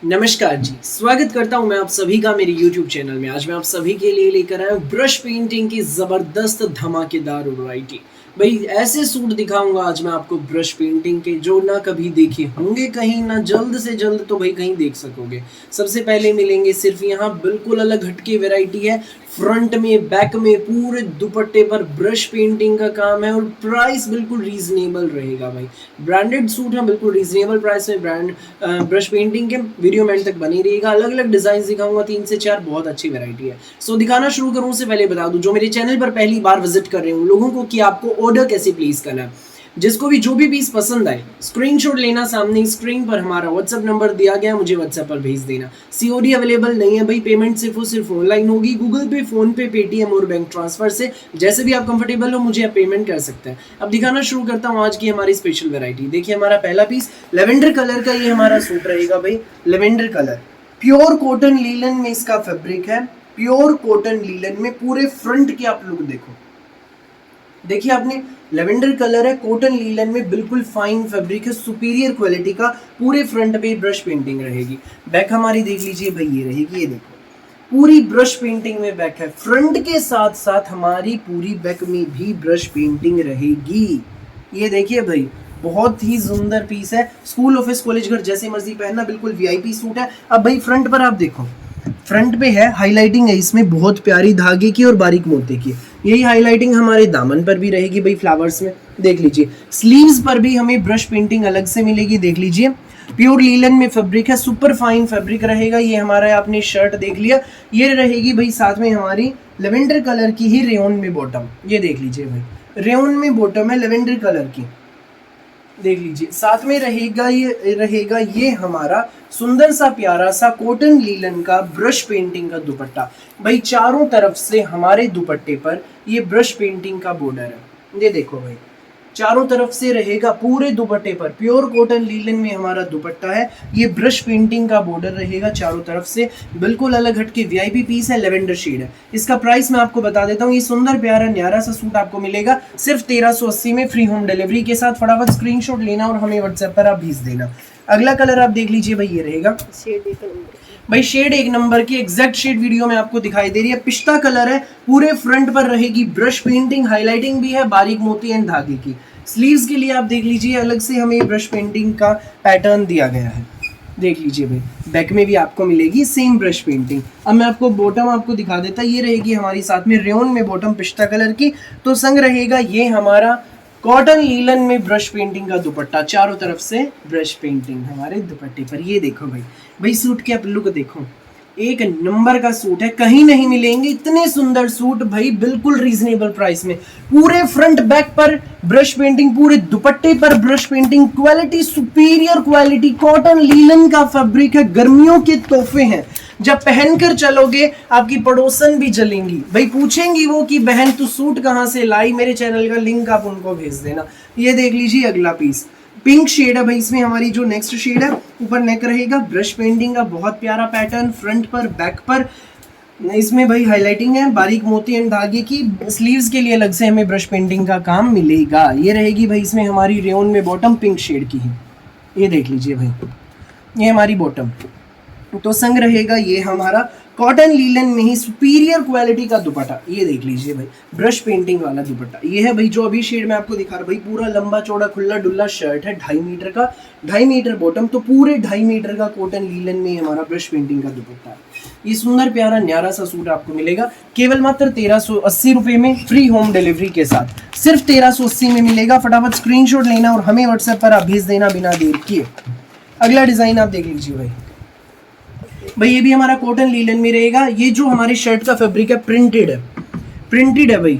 नमस्कार जी, स्वागत करता हूं मैं आप सभी का मेरे YouTube चैनल में। आज मैं आप सभी के लिए लेकर आया हूं ब्रश पेंटिंग की ज़बरदस्त धमाकेदार वैरायटी। भाई ऐसे सूट दिखाऊंगा आज मैं आपको ब्रश पेंटिंग के जो ना कभी देखे होंगे कहीं, ना जल्द से जल्द तो भाई कहीं देख सकोगे। सबसे पहले मिलेंगे सिर्फ यहाँ बिल्कुल अलग हटके वैरायटी है। फ्रंट में बैक में पूरे दुपट्टे पर ब्रश पेंटिंग का काम है और प्राइस बिल्कुल रीजनेबल रहेगा भाई। ब्रांडेड सूट है, बिल्कुल रीजनेबल प्राइस में ब्रश पेंटिंग के। वीडियो में तक बनी रहेगा, अलग अलग डिजाइन दिखाऊंगा 3 से 4, बहुत अच्छी वैरायटी है। सो दिखाना शुरू करूं से पहले बता दूं जो मेरे चैनल पर पहली बार विजिट कर रहे हूं लोगों को कि आपको ऑर्डर कैसे प्लेस करना है। जिसको भी जो भी पीस पसंद आए स्क्रीनशॉट लेना, सामने स्क्रीन पर हमारा व्हाट्सएप नंबर दिया गया है, मुझे व्हाट्सएप पर भेज देना। सीओडी अवेलेबल नहीं है भाई, पेमेंट सिर्फ और सिर्फ ऑनलाइन होगी, गूगल पे, फोन पे, पेटीएम और बैंक ट्रांसफर से। जैसे भी आप कंफर्टेबल हो मुझे आप पेमेंट कर सकते हैं। अब दिखाना शुरू करता हूँ आज की हमारी स्पेशल वैरायटी। देखिए हमारा पहला पीस लेवेंडर कलर का ये हमारा सूट रहेगा भाई। Lavender colour, pure cotton linen में इसका फैब्रिक है। प्योर कॉटन लीलन में पूरे फ्रंट की आप लुक देखो, देखिए आपने लेवेंडर कलर है, कॉटन लीलन में बिल्कुल फाइन फैब्रिक है, सुपीरियर क्वालिटी का। पूरे फ्रंट पे ब्रश पेंटिंग रहेगी। बैक हमारी देख लीजिए भाई, ये रहेगी, ये देखो पूरी ब्रश पेंटिंग में बैक है। फ्रंट के साथ साथ हमारी पूरी बैक में भी ब्रश पेंटिंग रहेगी। ये देखिए भाई, बहुत ही सुंदर पीस है। स्कूल, ऑफिस, कॉलेज, घर जैसे मर्जी पहनना, बिल्कुल वीआईपी सूट है। अब भाई फ्रंट पर आप देखो, फ्रंट पे है हाईलाइटिंग है इसमें बहुत प्यारी धागे की और बारीक मोती की। यही हाईलाइटिंग हमारे दामन पर भी रहेगी भाई, फ्लावर्स में देख लीजिए। स्लीव्स पर भी हमें ब्रश पेंटिंग अलग से मिलेगी, देख लीजिए। प्योर लीलन में फैब्रिक है, सुपर फाइन फैब्रिक रहेगा। ये हमारा आपने शर्ट देख लिया, ये रहेगी भाई साथ में हमारी लेवेंडर कलर की ही रेयन में बॉटम। ये देख लीजिए भाई, रेयन में बॉटम है लेवेंडर कलर की, देख लीजिए। साथ में रहेगा ये हमारा सुंदर सा प्यारा सा कॉटन लीलन का ब्रश पेंटिंग का दुपट्टा। भाई चारों तरफ से हमारे दुपट्टे पर ये ब्रश पेंटिंग का बॉर्डर है, ये देखो भाई, चारों तरफ से रहेगा पूरे दुपट्टे पर। प्योर कॉटन लीलन में हमारा दुपट्टा है, ये ब्रश पेंटिंग का बॉर्डर रहेगा चारों तरफ से। बिल्कुल अलग हटके वीआईपी पीस है, लेवेंडर शेड है। इसका प्राइस मैं आपको बता देता हूँ। ये सुंदर प्यारा न्यारा सा सूट आपको मिलेगा सिर्फ 1380 में, फ्री होम डिलीवरी के साथ। फटाफट स्क्रीनशॉट लेना और हमें व्हाट्सएप पर आप भेज देना। अगला कलर आप देख लीजिए भाई, ये रहेगा भाई शेड एक नंबर की, एग्जैक्ट शेड वीडियो में आपको दिखाई दे रही है। पिस्ता कलर है, पूरे फ्रंट पर रहेगी ब्रश पेंटिंग, हाईलाइटिंग भी है बारीक मोती एंड धागे की। स्लीव्स के लिए आप देख लीजिए अलग से हमें ब्रश पेंटिंग का पैटर्न दिया गया है, देख लीजिए भाई। बैक में भी आपको मिलेगी सेम ब्रश पेंटिंग। अब मैं आपको बॉटम आपको दिखा देता, ये रहेगी हमारी साथ में रेयन में बॉटम पिस्ता कलर की। तो संग रहेगा ये हमारा कॉटन लीलन में ब्रश पेंटिंग का दुपट्टा, चारों तरफ से ब्रश पेंटिंग हमारे दुपट्टे पर। ये देखो भाई, भाई सूट की आप लुक देखो, एक नंबर का सूट है, कहीं नहीं मिलेंगे इतने सुंदर सूट भाई, बिल्कुल रीजनेबल प्राइस में। पूरे फ्रंट बैक पर ब्रश पेंटिंग, पूरे दुपट्टे पर brush painting, quality superior quality, cotton linen का फैब्रिक है, गर्मियों के तोहफे हैं। जब पहनकर चलोगे आपकी पड़ोसन भी जलेंगी भाई, पूछेंगी वो कि बहन तू सूट कहाँ से लाई, मेरे चैनल का लिंक आप उनको भेज देना। ये देख लीजिए अगला पीस, पिंक शेड है भाई। इसमें हमारी जो नेक्स्ट शेड है, ऊपर नेक रहेगा ब्रश पेंटिंग का बहुत प्यारा पैटर्न, फ्रंट पर बैक पर इसमें भाई हाईलाइटिंग है बारीक मोती एंड धागे की। स्लीव्स के लिए अलग से हमें ब्रश पेंटिंग का काम मिलेगा। ये रहेगी भाई इसमें हमारी रेयन में बॉटम पिंक शेड की है, ये देख लीजिए भाई, ये हमारी बॉटम। तो संग रहेगा ये हमारा कॉटन लीलन में ही सुपीरियर क्वालिटी का दुपट्टा, ये देख लीजिए भाई, ब्रश पेंटिंग वाला दुपट्टा। ये है भाई जो अभी शेड में आपको दिखा रहा भाई, पूरा लंबा चौड़ा खुला डुल्ला शर्ट है, 2.5 मीटर का, 2.5 मीटर बॉटम। तो पूरे 2.5 मीटर का कॉटन लीलन में हमारा ब्रश पेंटिंग का दुपट्टा है। ये सुंदर प्यारा न्यारा सा सूट आपको मिलेगा केवल मात्र 1380 रुपये में, फ्री होम डिलीवरी के साथ। सिर्फ 1380 में मिलेगा। फटाफट स्क्रीनशॉट लेना और हमें व्हाट्सएप पर आप भेज देना बिना देर किए। अगला डिजाइन आप देख लीजिए भाई, ये भी हमारा कॉटन लीलन में रहेगा। ये जो हमारी शर्ट का फैब्रिक है प्रिंटेड है, प्रिंटेड है भाई,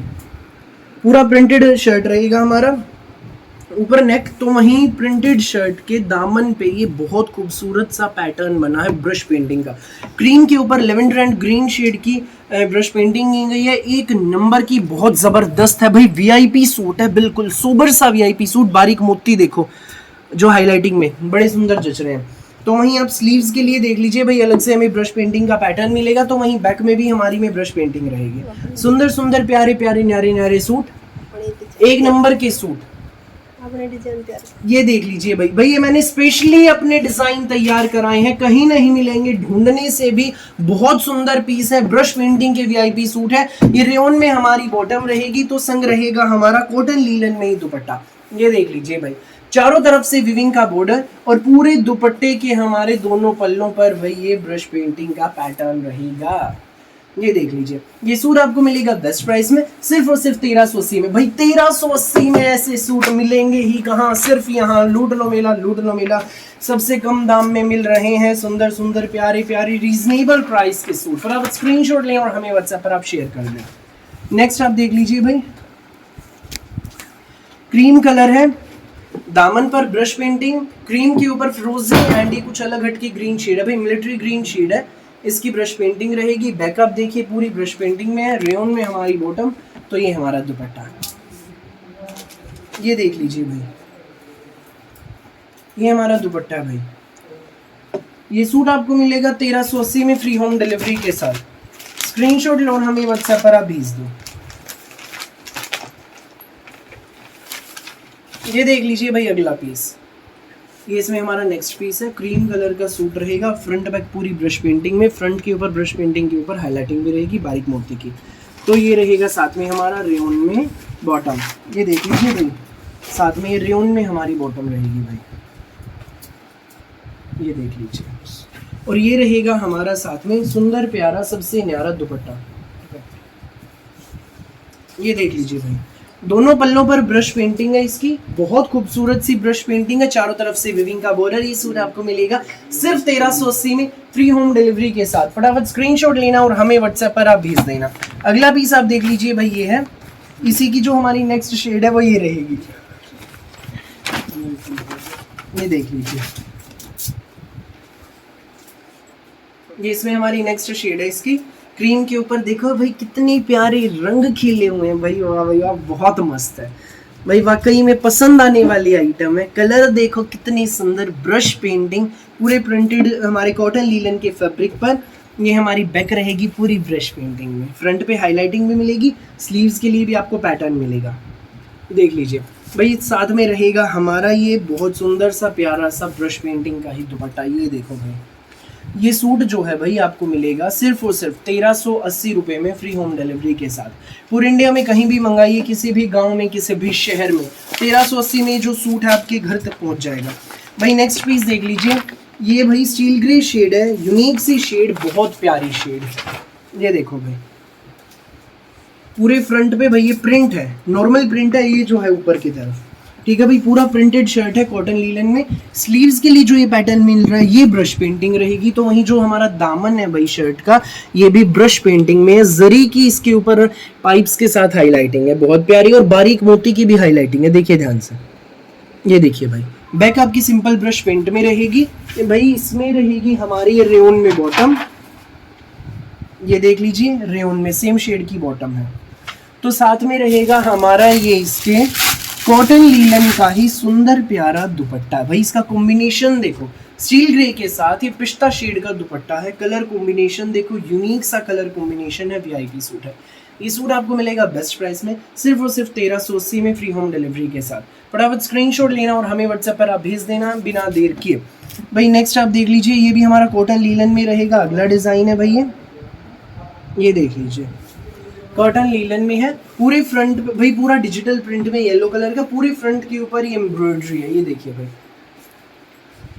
पूरा प्रिंटेड शर्ट रहेगा हमारा। ऊपर नेक तो वहीं प्रिंटेड शर्ट के दामन पे ये बहुत खूबसूरत सा पैटर्न बना है ब्रश पेंटिंग का। क्रीम के ऊपर लेवेंडर एंड ग्रीन शेड की ब्रश पेंटिंग की गई है, एक नंबर की, बहुत जबरदस्त है भाई। वीआईपी सूट है, बिल्कुल सोबर सा वीआईपी सूट। बारीक मोती देखो जो हाईलाइटिंग में बड़े सुंदर जच रहे हैं। तो वहीं आप स्लीव्स के लिए देख लीजिए भाई, अलग से हमें ब्रश पेंटिंग का पैटर्न मिलेगा। तो वहीं बैक में भी हमारी में ब्रश पेंटिंग रहेगी। सुंदर सुंदर प्यारे प्यारे न्यारे न्यारे सूट, एक नंबर के सूट। अपने डिजाइन तैयार। ये देख लीजिए भाई, ये मैंने स्पेशली अपने डिजाइन तैयार कराए हैं, कहीं नहीं मिलेंगे, ढूंढने से भी। बहुत सुंदर पीस है, ब्रश पेंटिंग के वीआईपी सूट है। ये रेयन में हमारी बॉटम रहेगी, तो संग रहेगा हमारा कॉटन लीलन में ही दुपट्टा। ये देख लीजिए भाई, चारों तरफ से विविंग का बॉर्डर और पूरे दुपट्टे के हमारे दोनों पल्लों पर भाई ये ब्रश पेंटिंग का पैटर्न रहेगा। ये देख लीजिए, ये सूट आपको मिलेगा बेस्ट प्राइस में, सिर्फ और सिर्फ 1380 में। भाई 1380 में ऐसे सूट मिलेंगे ही कहाँ, सिर्फ यहाँ। लूट लो मेला, लूट लो मेला। सबसे कम दाम में मिल रहे हैं सुंदर सुंदर प्यारे प्यारे रीजनेबल प्राइस के सूट। पर आप स्क्रीनशॉट लें और हमें व्हाट्सएप पर आप शेयर कर दें। नेक्स्ट आप देख लीजिए भाई, क्रीम कलर है, दामन पर ब्रश पेंटिंग, क्रीम के ऊपर फ्रोजी एंड ये कुछ अलग हटके ग्रीन शेड है भाई, मिलिट्री ग्रीन शेड है। इसकी ब्रश पेंटिंग रहेगी। बैकअप देखिए पूरी ब्रश पेंटिंग में है, रेयन में हमारी बॉटम। तो ये हमारा दुपट्टा है, ये देख लीजिए भाई, ये हमारा दुपट्टा है भाई। ये सूट आपको मिलेगा 1380 में फ्री होम डिलीवरी के साथ। स्क्रीनशॉट लो और हमें व्हाट्सएप पर आप भेज दो। ये देख लीजिए भाई अगला पीस, ये इसमें हमारा नेक्स्ट पीस है। क्रीम कलर का सूट रहेगा, फ्रंट बैक पूरी ब्रश पेंटिंग में, फ्रंट के ऊपर ब्रश पेंटिंग के ऊपर हाईलाइटिंग भी रहेगी बारीक मोती की। तो ये रहेगा साथ में हमारा रेयन में बॉटम। ये देख लीजिए भाई, साथ में ये रेयन में हमारी बॉटम रहेगी भाई, ये देख लीजिए। और ये रहेगा हमारा साथ में सुंदर प्यारा सबसे न्यारा दुपट्टा। ये देख लीजिए भाई, दोनों पल्लों पर ब्रश पेंटिंग है इसकी, बहुत खूबसूरत सी ब्रश पेंटिंग है, चारों तरफ से विविंग का बॉर्डर। ये सूट आपको मिलेगा सिर्फ 1380 में फ्री होम डिलीवरी के साथ। फटाफट स्क्रीनशॉट लेना और हमें व्हाट्सएप पर आप भेज देना। अगला पीस आप देख लीजिए भाई, ये है, इसी की जो हमारी नेक्स्ट शेड है वो ये रहेगी। ये देख लीजिए, ये इसमें हमारी नेक्स्ट शेड है इसकी। क्रीम के ऊपर देखो भाई कितने प्यारे रंग खिले हुए हैं भाई, वाह भाई वाह, बहुत मस्त है भाई, वाकई में पसंद आने वाली आइटम है। कलर देखो कितनी सुंदर, ब्रश पेंटिंग पूरे प्रिंटेड हमारे कॉटन लीलन के फैब्रिक पर। ये हमारी बैक रहेगी पूरी ब्रश पेंटिंग में, फ्रंट पे हाईलाइटिंग भी मिलेगी, स्लीव्स के लिए भी आपको पैटर्न मिलेगा। देख लीजिए भाई, साथ में रहेगा हमारा ये बहुत सुंदर सा प्यारा सा ब्रश पेंटिंग का ही दुपट्टा। ये देखो भाई, ये सूट जो है भाई आपको मिलेगा सिर्फ और सिर्फ 1380 रुपये में फ्री होम डिलीवरी के साथ। पूरे इंडिया में कहीं भी मंगाइए, किसी भी गांव में, किसी भी शहर में, 1380 में जो सूट है आपके घर तक पहुंच जाएगा भाई। नेक्स्ट पीस देख लीजिए, ये भाई स्टील ग्रे शेड है, यूनिक सी शेड, बहुत प्यारी शेड। ये देखो भाई, पूरे फ्रंट पे भाई ये प्रिंट है, नॉर्मल प्रिंट है ये जो है ऊपर की तरफ, ठीक है भाई। पूरा प्रिंटेड शर्ट है कॉटन लीलन में। स्लीव्स के लिए जो ये पैटर्न मिल रहा है ये ब्रश पेंटिंग रहेगी। तो वहीं जो हमारा दामन है भाई शर्ट का, ये भी ब्रश पेंटिंग में है, जरी की इसके ऊपर पाइप्स के साथ हाईलाइटिंग है, बहुत प्यारी, और बारीक मोती की भी हाईलाइटिंग है, देखिए ध्यान से। ये देखिए भाई, बैक आपकी सिंपल ब्रश पेंट में रहेगी भाई। इसमें रहेगी हमारी रेयन में बॉटम, ये देख लीजिए, रेयन में सेम शेड की बॉटम है। तो साथ में रहेगा हमारा ये इसके कॉटन लीलन का ही सुंदर प्यारा दुपट्टा भाई। इसका कॉम्बिनेशन देखो, स्टील ग्रे के साथ ये पिस्ता शेड का दुपट्टा है। कलर कॉम्बिनेशन देखो, यूनिक सा कलर कॉम्बिनेशन है, वीआईपी सूट है। ये सूट आपको मिलेगा बेस्ट प्राइस में, सिर्फ और सिर्फ 1380 में फ्री होम डिलीवरी के साथ। फटाफट स्क्रीनशॉट लेना और हमें व्हाट्सएप पर आप भेज देना बिना देर किए भाई। नेक्स्ट आप देख लीजिए, ये भी हमारा कॉटन लीलन में रहेगा। अगला डिज़ाइन है भाई, ये देख लीजिए, कॉटन लीलन में है। पूरे फ्रंट भाई पूरा डिजिटल प्रिंट में येलो कलर का, पूरे फ्रंट के ऊपर ये एम्ब्रॉयडरी है। ये देखिए भाई,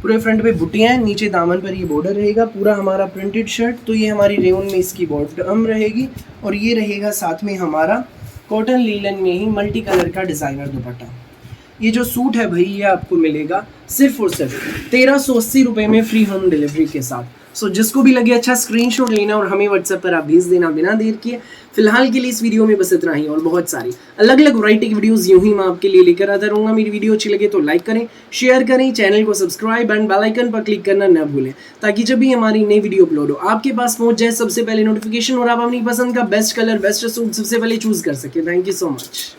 पूरे फ्रंट पे बुटियां हैं, नीचे दामन पर ये बॉर्डर रहेगा, पूरा हमारा प्रिंटेड शर्ट। तो ये हमारी रेयन में इसकी बॉटम रहेगी, और ये रहेगा साथ में हमारा कॉटन लीलन में ही मल्टी कलर का डिज़ाइनर दुपट्टा। ये जो सूट है भाई ये आपको मिलेगा सिर्फ और सिर्फ 1380 रुपये में फ्री होम डिलीवरी के साथ। सो जिसको भी लगे अच्छा स्क्रीनशॉट लेना और हमें व्हाट्सएप पर आप भेज देना बिना देर किए। फिलहाल के लिए इस वीडियो में बस इतना ही, और बहुत सारी अलग अलग वैरायटी की वीडियोस यूं ही मैं आपके लिए लेकर आता रहूँगा। मेरी वीडियो अच्छी लगे तो लाइक करें, शेयर करें, चैनल को सब्सक्राइब एंड बेल आइकन पर क्लिक करना न भूलें, ताकि जब भी हमारी नई वीडियो अपलोड हो आपके पास पहुंच जाए सबसे पहले नोटिफिकेशन, और आप अपनी पसंद का बेस्ट कलर बेस्ट सूट सबसे पहले चूज कर सकें। Thank you so much.